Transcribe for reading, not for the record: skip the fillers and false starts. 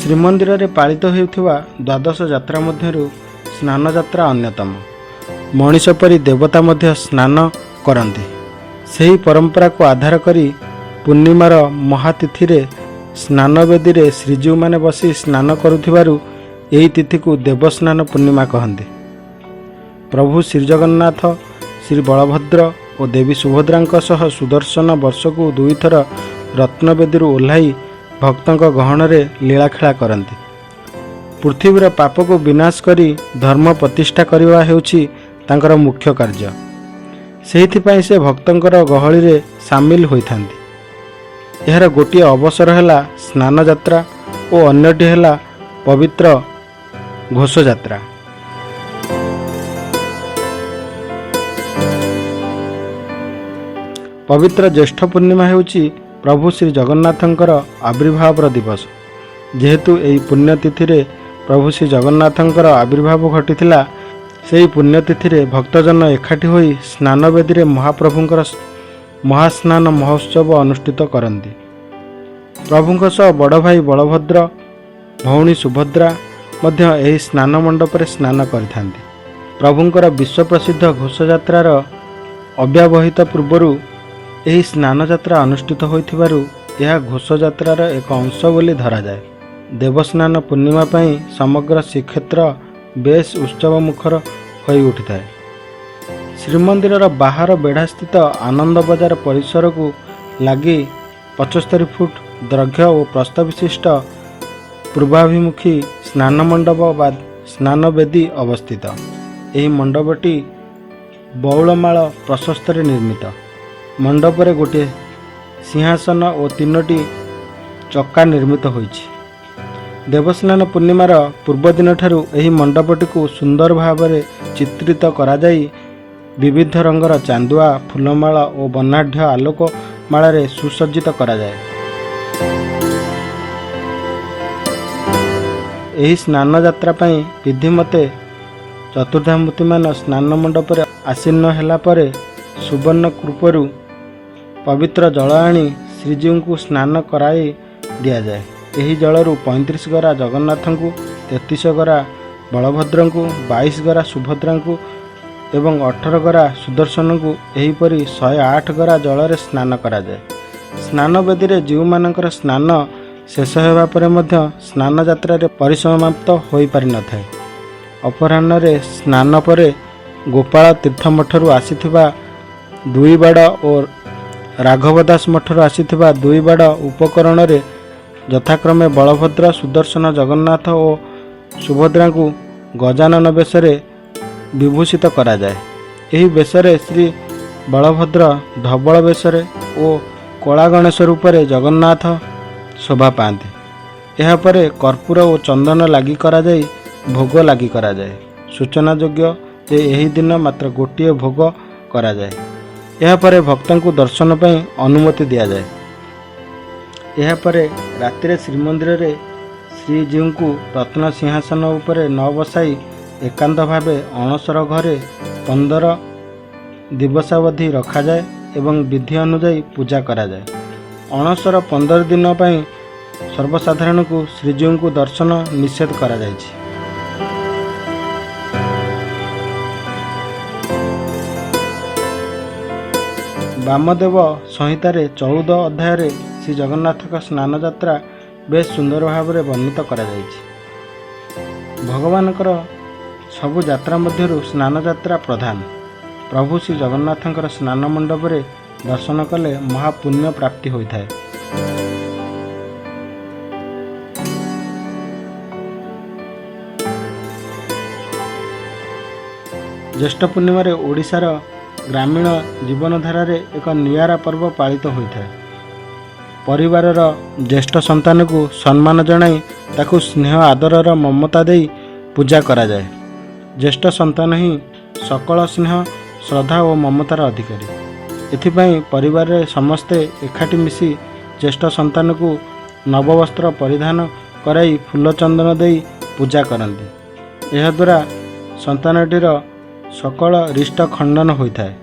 श्रीमंदिर में पालित होता द्वादश यात्रा मध्यरु स्नान यात्रा अन्यतम। मनीष परी देवता मध्य स्नान करती। सही परंपरा को आधार करी पूर्णिमार महातिथि रे स्नान वेदी रे श्रीजीव माने बसी स्नान करुथिबारु एही तिथि को देवस्नान पूर्णिमा कहते। प्रभु श्रीजगन्नाथ श्री बलभद्र और देवी सुभद्रा सह सुदर्शन वर्षकु दुईथर रत्नवेदी ओह्लाई भक्तों गहन रे लीलाखेला करती। पृथ्वीर पाप को विनाश करी धर्म प्रतिष्ठा करवा हेउछि तांकर मुख्य कार्य। सेहिथिपाई से भक्तंकर गहली रे सामिल होइथांती। एहार गोटिए अवसर है स्नान यात्रा और अन्यटी है पवित्र घोष यात्रा। पवित्र ज्येष्ठ पूर्णिमा हेउछि प्रभु श्री जगन्नाथंकर आविर्भाव दिवस। जेहेतु एही पुण्यतिथि रे प्रभु श्री जगन्नाथंकर आविर्भाव घटिथिला, सेही पुण्यतिथि रे भक्तजन एकाठी होई स्नान वेदी रे महाप्रभुंकर महास्नान महोत्सव अनुष्ठित करती। प्रभुंक सह बड़ भाई बलभद्र भौणी सुभद्रा मध्य एही स्नान मंडप रे स्नान करिथांती। प्रभुंकर विश्व प्रसिद्ध घोष यात्रार अव्यवहित पूर्वरु एही स्नान यात्रा अनुष्ठित होइथिबारु यह घोष यात्रार एक अंश बोली धरा जाए। देवस्नान पूर्णिमा पई समग्र श्रीक्षेत्र बेस उत्सव मुखर होई उठिଥାଏ। श्रीमंदिर बाहर बेढ़ा स्थित आनंद बजार परिसर को लगी 75 फुट दैर्घ्य और प्रस्थ विशिष्ट पूर्वाभिमुखी स्नान मंडप बा स्नान वेदी अवस्थित। यह मंडपटी बौलमाल प्रशस्त निर्मित। मंडप रे गोटे सिंहासन और 3टी चक्का निर्मित होइछि। देवस्नान पूर्णिमार पूर्व दिन ठारू एही मंडपटी को सुंदर भाव में चित्रित करा जाई विविध रंगर चांदुआ फूलमाला और वर्णाढ्य आलोक माला रे सुसज्जित करा जाए। एही स्नान यात्रा पई विधि मते चतुर्धामूर्ति मान स्नान मंडप रे आसीन्न हेला परे सुवर्ण कृपरू पवित्र जल आनी श्रीजीव को स्नान कराई दिया जाए। एही जलरू 35 गरा जगन्नाथ को, 33 गरा बलभद्र को, 22 गरा सुभद्रा को एवं 18 गरा सुदर्शन को एहीपरि 108 गरा जल स्नान करा जाए। स्नान वेदी रे जीव मानकर स्नान शेष होगा पर मध्य स्नान यात्रा रे परिसमाप्त हो पारि न थाए। अपराह्न रे स्नान परे गोपाल तीर्थ मठरू आसीथिबा 2 बाड़ और राघवदास मठरू आसीथिबा 2 बाड़ उपकरण रे यथाक्रमे बलभद्र सुदर्शन जगन्नाथ और सुभद्रा को गजानन वेश विभूषित करा जाए। यही वेशरे श्री बलभद्र धवल वेशरे और कला गणेश रूप में जगन्नाथ शोभा पाते। यह परे कर्पूर और चंदन लगी करा जाए भोग लगी करा जाए। सूचना योग्य जे यही दिन मात्र गोटिए भोग करा जाए। यह परे भक्तों को दर्शन पर अनुमति दिया जाए। यह परे रातिरे श्रीमंदिर रे श्रीजीव को रत्न सिंहासन उपरे न बसाई एकांत भावे अणसर घरे 15 दिवसावधि रखा जाए एवं विधि अनुଯାयी पूजा करा जाए। अणसर 15 दिन पर सर्वसाधारण को श्रीजीव को दर्शन निषेध करा जायछि। वामदेव संहितारे 14 अध्याय श्री जगन्नाथ का स्नान यात्रा बेस सुंदर भाव में वर्णित करा जायछि। भगवानकर सबु यात्रा मध्यरु स्नान यात्रा प्रधान। प्रभु श्री जगन्नाथंकर स्नान मंडप रे दर्शन कले महापुण्य प्राप्ति होइथाय। ज्येष्ठ पूर्णिमा रे ओडिशार ग्रामीण जीवनधारा रे एक नियारा पर्व पालित होइथाय। परिवारर ज्येष्ठ संतान को सम्मान जणाई ताकू स्नेह आदरर ममता देई पूजा करा जाए। ज्येष्ठ संतान ही सकल स्नेह श्रद्धा और ममतार अधिकारी। एथिपाई परिवार रे समस्ते एकाठी मिसी ज्येष्ठ संतान को नववस्त्र परिधान कराई फूल चंदन देई पूजा करती। यह द्वारा संतानटीर सकल रिष्ट खंडन होइथाय।